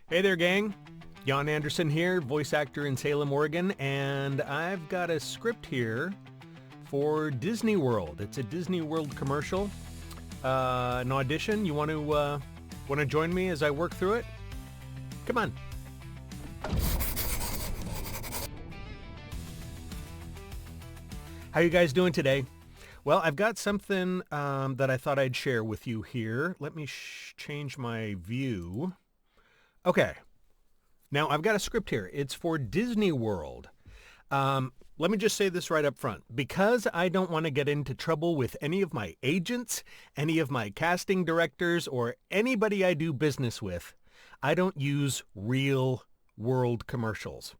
Hey there, gang. Jan Anderson here, voice actor in Salem, Oregon, and I've got a script here for Disney World. It's a Disney World commercial, an audition. You want to join me as I work through it? Come on. How you guys doing today? Well, I've got something that I thought I'd share with you here. Let me change my view. Okay. Now, I've got a script here. It's for Disney World. Let me just say this right up front. Because I don't want to get into trouble with any of my agents, any of my casting directors, or anybody I do business with, I don't use real world commercials.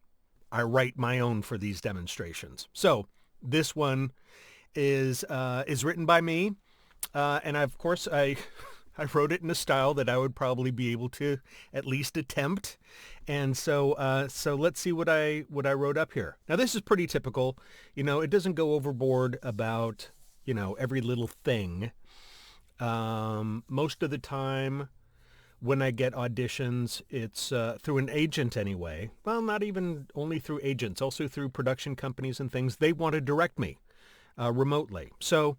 I write my own for these demonstrations. So this one is written by me, and of course I wrote it in a style that I would probably be able to at least attempt. And so let's see what I wrote up here. Now this is pretty typical. You know, it doesn't go overboard about, you know, every little thing. Most of the time when I get auditions, it's through an agent anyway. Well, not even only through agents, also through production companies and things. They want to direct me remotely. So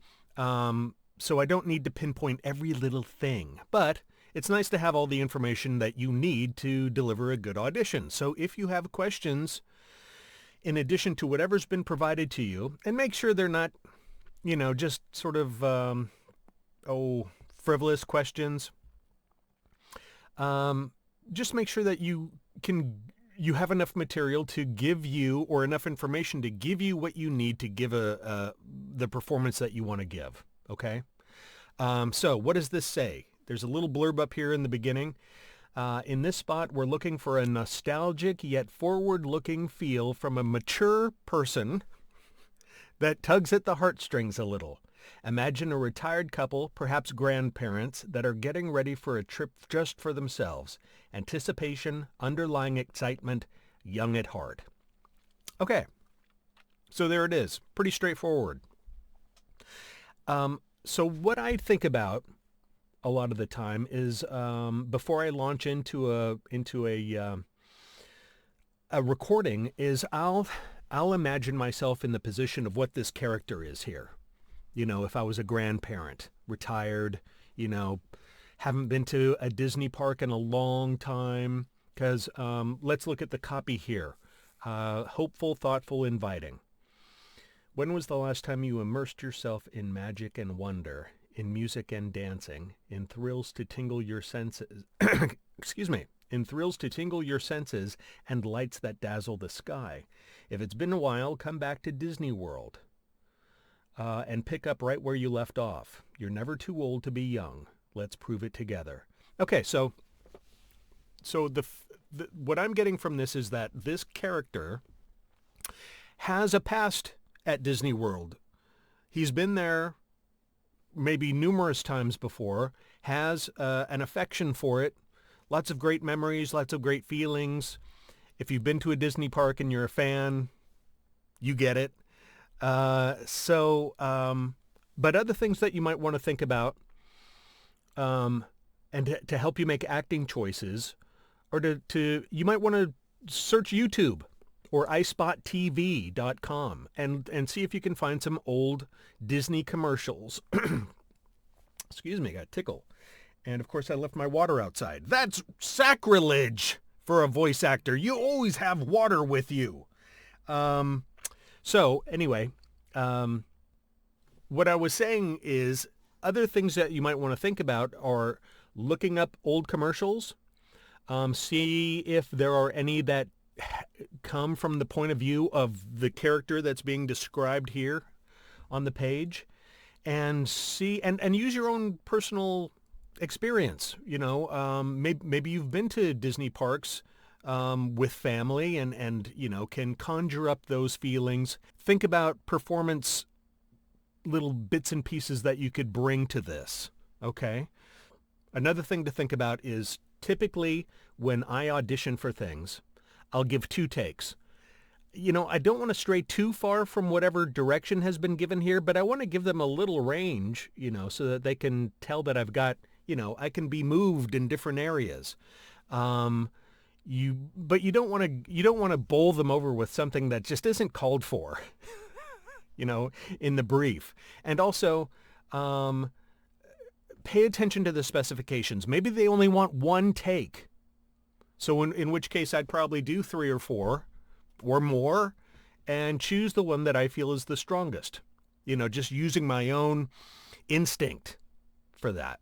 I don't need to pinpoint every little thing, but it's nice to have all the information that you need to deliver a good audition. So if you have questions, in addition to whatever's been provided to you, and make sure they're not, you know, just sort of, frivolous questions, just make sure that you have enough material to give you, or enough information to give you what you need to give the performance that you want to give. Okay. So what does this say? There's a little blurb up here in the beginning. In this spot, we're looking for a nostalgic yet forward-looking feel from a mature person that tugs at the heartstrings a little. Imagine a retired couple, perhaps grandparents, that are getting ready for a trip just for themselves. Anticipation, underlying excitement, young at heart. Okay. So there it is. Pretty straightforward. So what I think about a lot of the time is before I launch into a recording is I'll imagine myself in the position of what this character is here. You know, if I was a grandparent, retired, you know, haven't been to a Disney park in a long time, because let's look at the copy here. Hopeful, thoughtful, inviting. When was the last time you immersed yourself in magic and wonder, in music and dancing, in thrills to tingle your senses, excuse me, in thrills to tingle your senses and lights that dazzle the sky? If it's been a while, come back to Disney World and pick up right where you left off. You're never too old to be young. Let's prove it together. Okay, so what I'm getting from this is that this character has a past at Disney World. He's been there maybe numerous times before, has an affection for it, lots of great memories, lots of great feelings. If you've been to a Disney park and you're a fan, you get it. But other things that you might want to think about and to help you make acting choices, or you might want to search YouTube or iSpotTV.com and see if you can find some old Disney commercials. Excuse me, I got a tickle. And of course I left my water outside. That's sacrilege for a voice actor. You always have water with you. So anyway, what I was saying is other things that you might want to think about are looking up old commercials. See if there are any that come from the point of view of the character that's being described here on the page, and see and use your own personal experience. You know, maybe you've been to Disney parks with family and you know, can conjure up those feelings. Think about performance, little bits and pieces that you could bring to this. Okay. Another thing to think about is typically when I audition for things, I'll give 2 takes. You know, I don't want to stray too far from whatever direction has been given here, but I want to give them a little range, you know, so that they can tell that I've got, you know, I can be moved in different areas. but you don't want to bowl them over with something that just isn't called for, in the brief. And also, pay attention to the specifications. Maybe they only want one take. So in which case I'd probably do 3 or 4 or more and choose the one that I feel is the strongest. Just using my own instinct for that.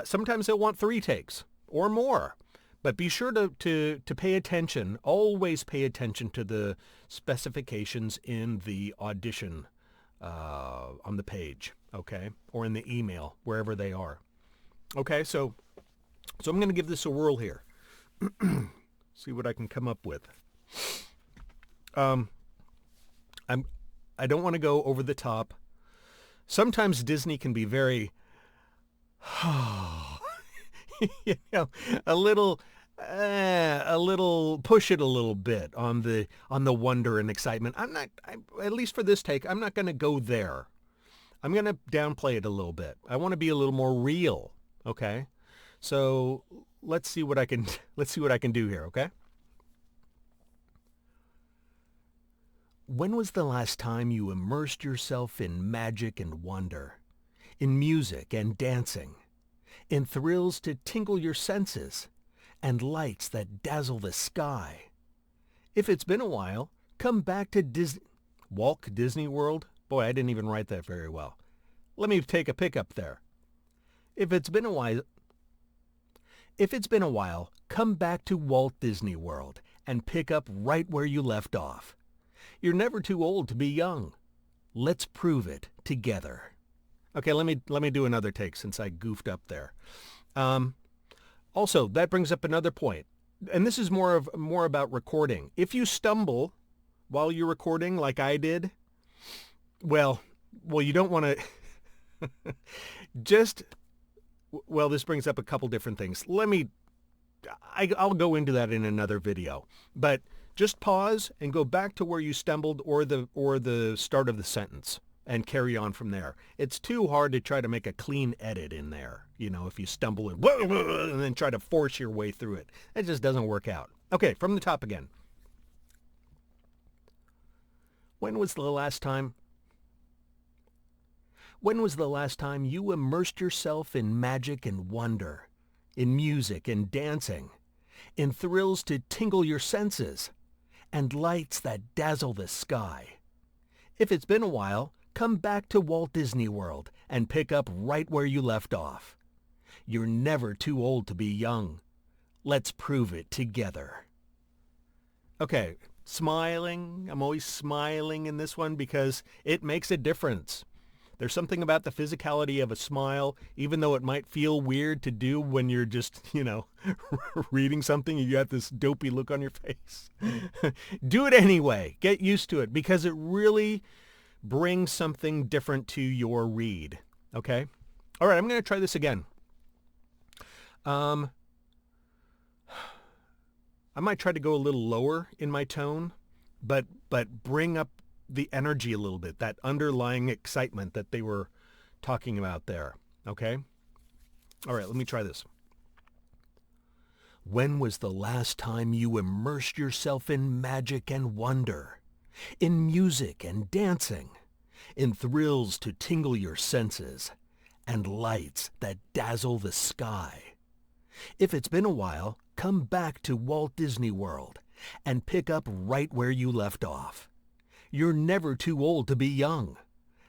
Sometimes they'll want 3 takes or more. But be sure to pay attention, always pay attention to the specifications in the audition on the page, okay? Or in the email, wherever they are. Okay, so I'm going to give this a whirl here. See what I can come up with. I don't want to go over the top. Sometimes Disney can be very a little push it a little bit on the wonder and excitement. At least for this take, I'm not going to go there. I'm going to downplay it a little bit. I want to be a little more real. Okay. So let's see what I can do here. Okay. When was the last time you immersed yourself in magic and wonder, in music and dancing, in thrills to tingle your senses, and lights that dazzle the sky? If it's been a while, come back to Walt Disney World. Boy, I didn't even write that very well. Let me take a pickup there. If it's been a while, come back to Walt Disney World and pick up right where you left off. You're never too old to be young. Let's prove it together. Okay, let me do another take since I goofed up there. Also, that brings up another point, and this is more about recording. If you stumble while you're recording, like I did, well, you don't want to. This brings up a couple different things. I'll go into that in another video, but just pause and go back to where you stumbled or the start of the sentence and carry on from there. It's too hard to try to make a clean edit in there, if you stumble and then try to force your way through it. It just doesn't work out. Okay, from the top again. When was the last time you immersed yourself in magic and wonder, in music and dancing, in thrills to tingle your senses, and lights that dazzle the sky? If it's been a while, come back to Walt Disney World and pick up right where you left off. You're never too old to be young. Let's prove it together. Okay, smiling. I'm always smiling in this one because it makes a difference. There's something about the physicality of a smile, even though it might feel weird to do when you're just, reading something and you got this dopey look on your face. Do it anyway. Get used to it because it really brings something different to your read. Okay? All right, I'm going to try this again. I might try to go a little lower in my tone, but bring up the energy a little bit, that underlying excitement that they were talking about there. Okay? All right, let me try this. When was the last time you immersed yourself in magic and wonder, in music and dancing, in thrills to tingle your senses, and lights that dazzle the sky? If it's been a while, come back to Walt Disney World and pick up right where you left off. You're never too old to be young.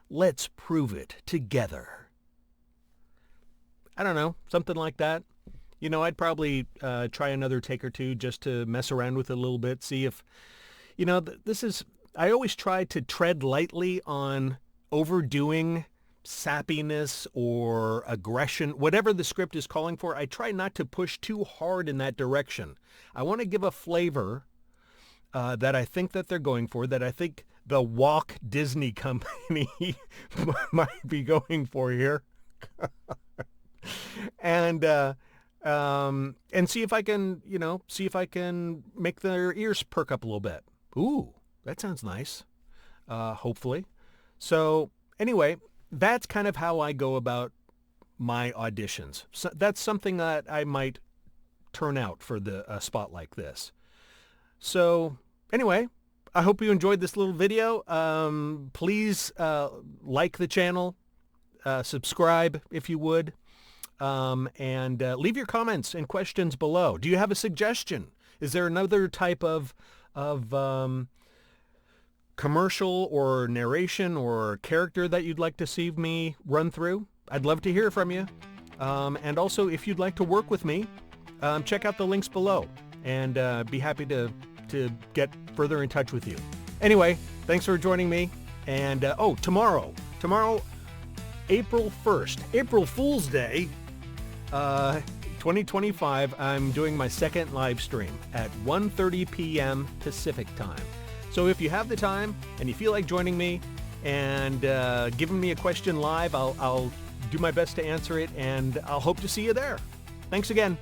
Let's prove it together. I don't know, something like that. I'd probably try another take or two just to mess around with it a little bit, see if, I always try to tread lightly on overdoing sappiness or aggression, whatever the script is calling for. I try not to push too hard in that direction. I want to give a flavor that I think that they're going for, that I think the Walt Disney Company might be going for here. And see if I can, make their ears perk up a little bit. Ooh, that sounds nice. Hopefully. So anyway, that's kind of how I go about my auditions. So that's something that I might turn out for a spot like this. So anyway, I hope you enjoyed this little video. Please like the channel, subscribe if you would, and leave your comments and questions below. Do you have a suggestion? Is there another type of commercial or narration or character that you'd like to see me run through? I'd love to hear from you. And also, if you'd like to work with me, check out the links below, and be happy to get further in touch with you. Anyway, thanks for joining me. And tomorrow, April 1st, April Fool's Day, 2025, I'm doing my second live stream at 1:30 p.m. Pacific time. So if you have the time and you feel like joining me and giving me a question live, I'll do my best to answer it, and I'll hope to see you there. Thanks again.